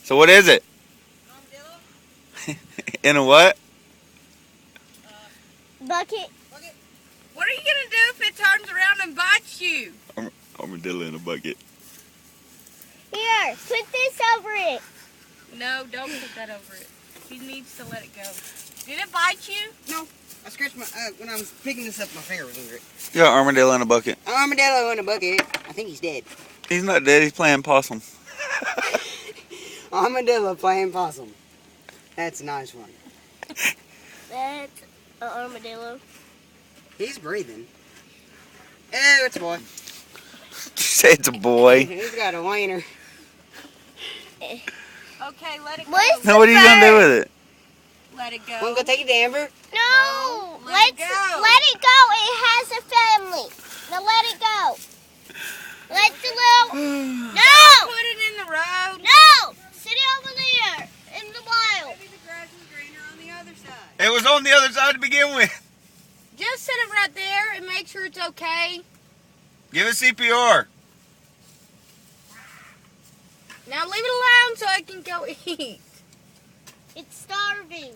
So what is it? In a what? Bucket. What are you gonna do if it turns around and bites you? Armadillo in a bucket. Here, put this over it. No, don't put that over it. He needs to let it go. Did it bite you? No, I scratched my when I was picking this up. My finger was under it. Yeah, armadillo in a bucket. Armadillo in a bucket. I think he's dead. He's not dead. He's playing possum. Armadillo playing possum. That's a nice one. That's an armadillo. He's breathing. Oh, it's a boy. Say it's a boy. He's got a wiener. Okay, let it go. What's Now what are you gonna do with it? Let it go. Want to go take it to Amber? No, let it let's go. let it go. It has a family. Now let it go. Let the little. No, Put it in the road. no. Sit it over there in the wild. Maybe the grass is greener on the other side. It was on the other side to begin with. Just sit it right there and make sure it's okay. Give it CPR. Now leave it alone so I can go eat. It's starving.